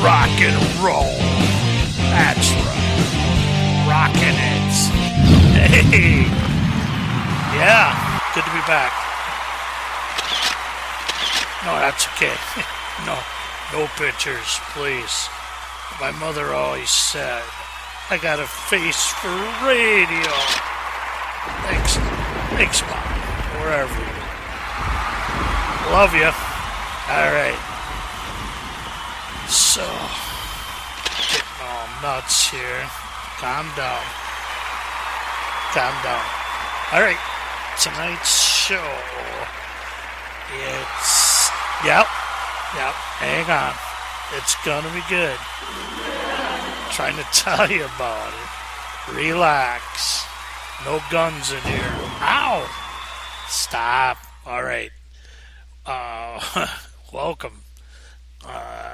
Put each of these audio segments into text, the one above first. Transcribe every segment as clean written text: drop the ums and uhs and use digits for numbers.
rock and roll. That's right. Rockin' it. Hey. Yeah, good to be back. No, that's okay. No pictures, please. My mother always said, I got a face for radio. Thanks, Mom. Wherever you are. Love you. All right. So, getting all nuts here. Calm down. All right. Tonight's show, it's... Yep. Hang on. It's gonna be good. I'm trying to tell you about it. Relax. No guns in here. Ow! Stop. All right. Welcome.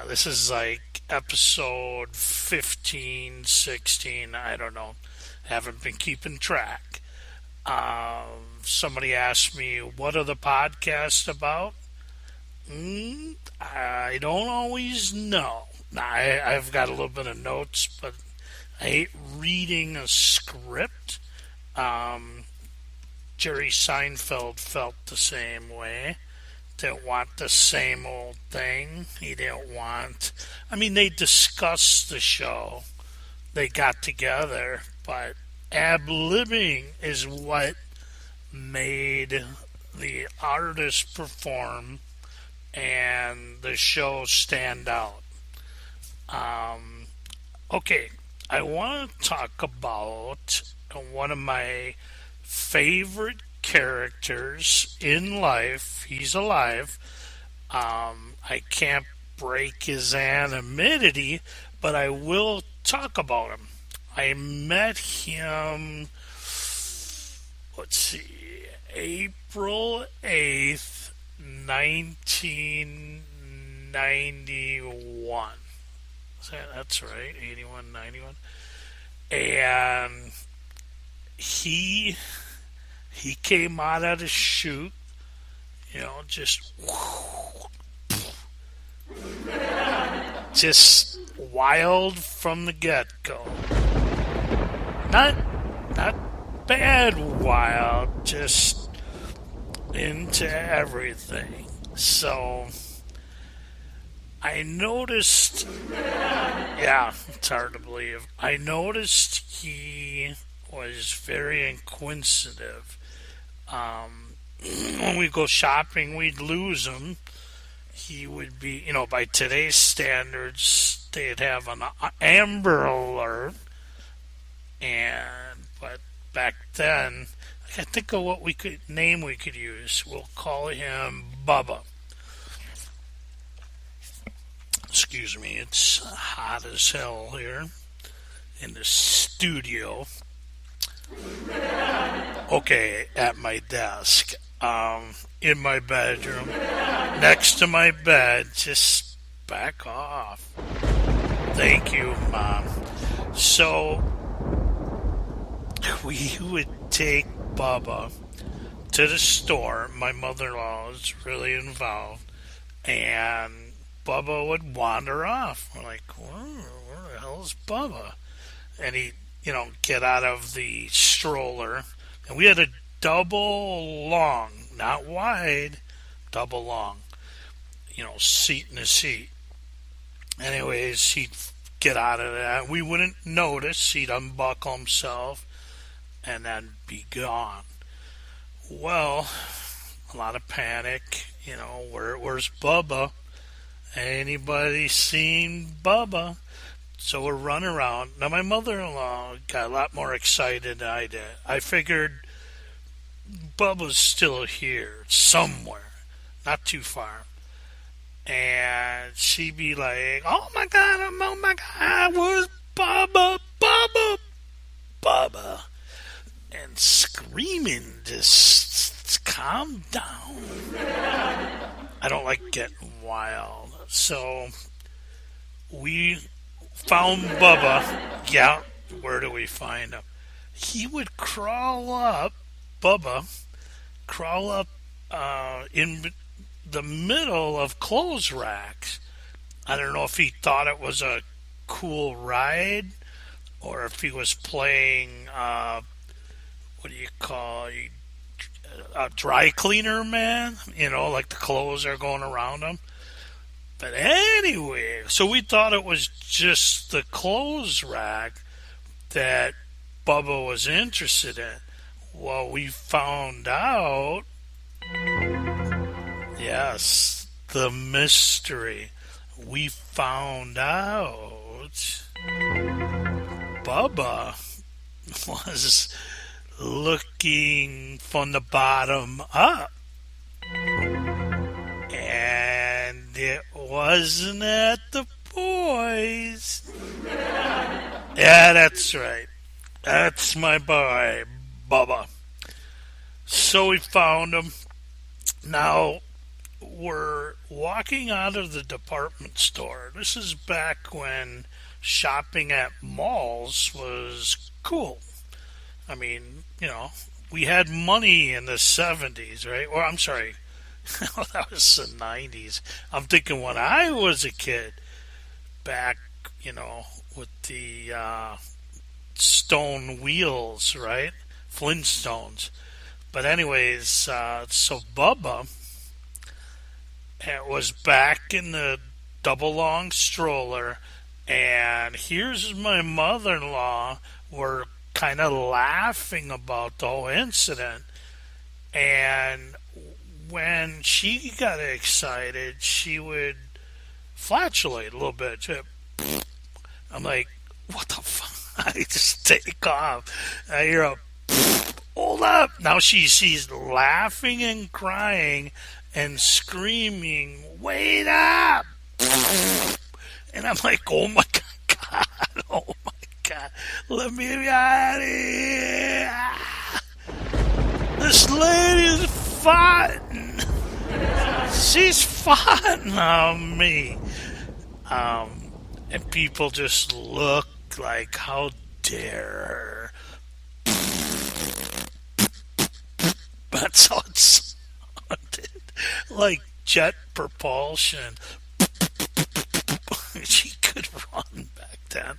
This is like episode 15, 16. I don't know. Haven't been keeping track. Somebody asked me, what are the podcasts about? I don't always know. Now, I've got a little bit of notes, but I hate reading a script. Jerry Seinfeld felt the same way. Didn't want the same old thing. He didn't want... I mean, they discussed the show. They got together, but ad-libbing is what made the artist perform and the show stand out. Okay, I want to talk about one of my favorite characters in life. He's alive. I can't break his anonymity, but I will talk about him. I met him, let's see, April 8th, 1991. That's right, 81, 91. And he came out of the chute, just wild from the get-go. Not bad wild, just into everything. So I noticed, it's hard to believe. I noticed he was very inquisitive. When we go shopping, we'd lose him. He would be, by today's standards, they'd have an Amber Alert. But back then, I can't think of what we could use. We'll call him Bubba. Excuse me, it's hot as hell here in the studio. Okay, at my desk, in my bedroom, next to my bed. Just back off. Thank you, Mom. So we would take Bubba to the store. My mother-in-law was really involved, and Bubba would wander off. We're like, where the hell is Bubba? And he'd, get out of the stroller. And we had a double long, not wide, double long, seat in a seat. Anyways, he'd get out of that. We wouldn't notice. He'd unbuckle himself and then be gone. Well, a lot of panic. Where's Bubba? Anybody seen Bubba? So we're running around. Now, my mother-in-law got a lot more excited than I did. I figured Bubba's still here somewhere, not too far. And she'd be like, oh my God, where's Bubba? Bubba. And screaming, just calm down. I don't like getting wild. So we found Bubba. Yeah, where do we find him? He would crawl up in the middle of clothes racks. I don't know if he thought it was a cool ride or if he was playing, what do you call a dry cleaner man? You know, like the clothes are going around him. But anyway, so we thought it was just the clothes rack that Bubba was interested in. Well, we found out, yes, the mystery. We found out Bubba was looking from the bottom up. And it wasn't at the boys. Yeah, that's right. That's my boy, Bubba. So we found him. Now we're walking out of the department store. This is back when shopping at malls was cool. I mean, you know, we had money in the 70s, right? Or I'm sorry, that was the 90s. I'm thinking when I was a kid, back, you know, with the stone wheels, right? Flintstones. But anyways, so Bubba was back in the double long stroller, and here's my mother-in-law. We're kind of laughing about the whole incident, and when she got excited, she would flatulate a little bit. I'm like, what the fuck? I just take off. I hear a hold up. Now she's laughing and crying and screaming, wait up. And I'm like, oh my God, oh my God, let me out of here. This lady's fighting. She's fighting on me. And people just look like, how dare her. That's how it sounded. Like jet propulsion. She could run back then.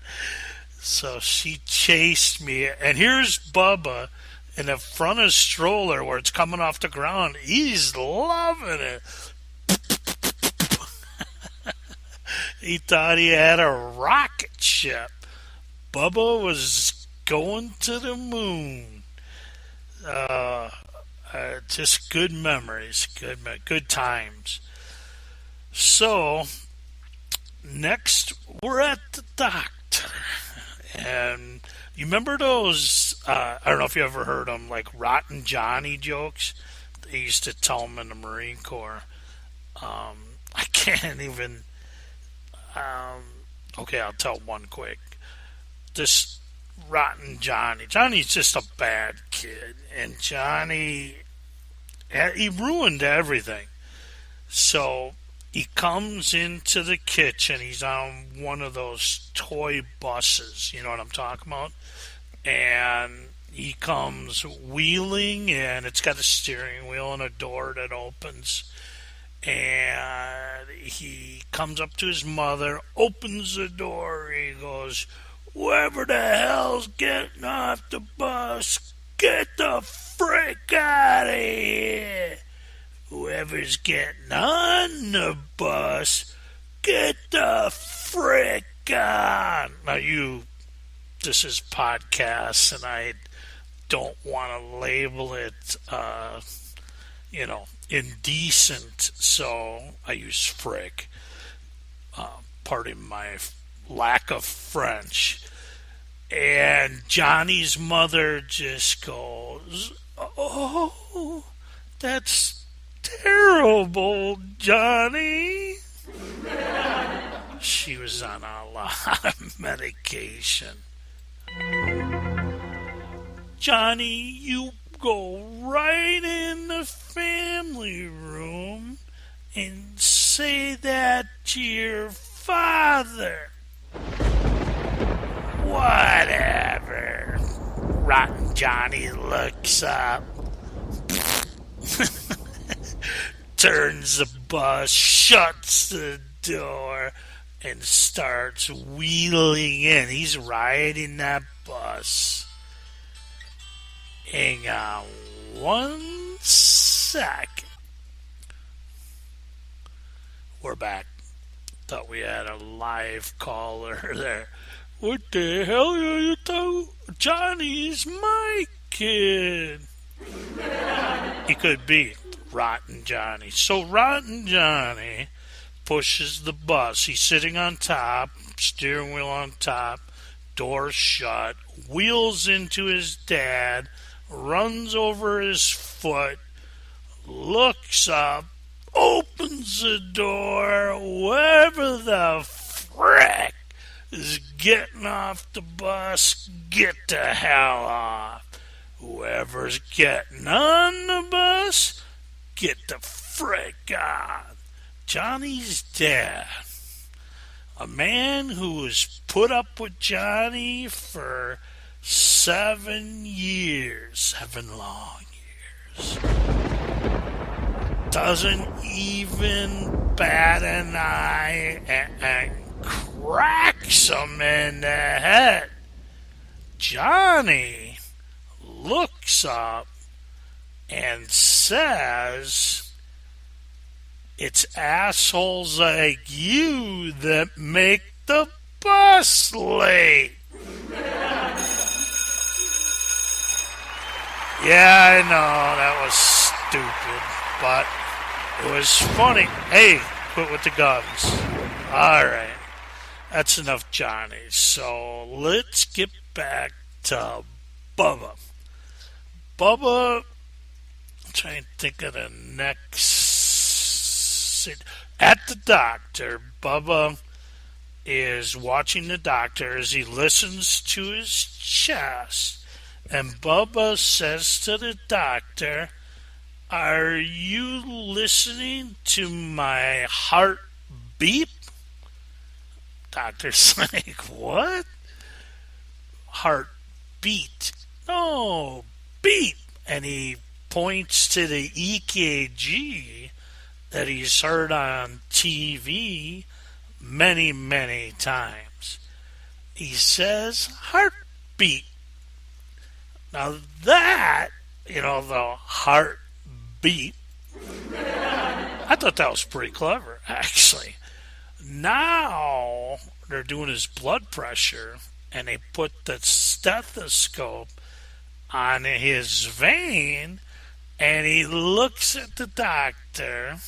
So she chased me. And here's Bubba in the front of the stroller where it's coming off the ground. He's loving it. He thought he had a rocket ship. Bubba was going to the moon. Just good memories, good times. So, next we're at the doctor. And you remember those, I don't know if you ever heard them, like Rotten Johnny jokes? They used to tell them in the Marine Corps. I can't even, okay, I'll tell one quick. This Rotten Johnny. Johnny's just a bad kid. And Johnny, he ruined everything. So he comes into the kitchen. He's on one of those toy buses. You know what I'm talking about? And he comes wheeling, and it's got a steering wheel and a door that opens. And he comes up to his mother, opens the door. He goes, whoever the hell's getting off the bus, get the frick out of here. Whoever's getting on the bus, get the frick on. Now this is podcast, and I don't want to label it, indecent, so I use frick. Pardon my lack of French. And Johnny's mother just goes, oh, that's terrible, Johnny. She was on a lot of medication. Johnny, you go right in the family room and say that to your father. Whatever. Rotten Johnny looks up, turns the bus, shuts the door, and starts wheeling in. He's riding that bus. Hang on 1 second. We're back. Thought we had a live caller there. What the hell are you talking? Johnny's my kid. He could be Rotten Johnny. So Rotten Johnny pushes the bus. He's sitting on top, steering wheel on top, door shut, wheels into his dad, runs over his foot, looks up, opens the door, whoever the frick is getting off the bus, get the hell off. Whoever's getting on the bus, get the frick on. Johnny's dad, a man who was put up with Johnny for 7 years, 7 long years, doesn't even bat an eye and cracks him in the head. Johnny looks up and says, "It's assholes like you that make the bus late." Yeah, I know, that was stupid, but it was funny. Hey, quit with the guns. Alright, that's enough Johnny. So let's get back to Bubba. Bubba, I'm trying to think of the next. At the doctor, Bubba is watching the doctor as he listens to his chest. And Bubba says to the doctor, "Are you listening to my heart beep?" Doctor's like, "What?" "Heart beat." "No, beep." And he points to the EKG that he's heard on TV many, many times. He says, "Heartbeat." Now that, the heartbeat, I thought that was pretty clever, actually. Now they're doing his blood pressure, and they put the stethoscope on his vein, and he looks at the doctor.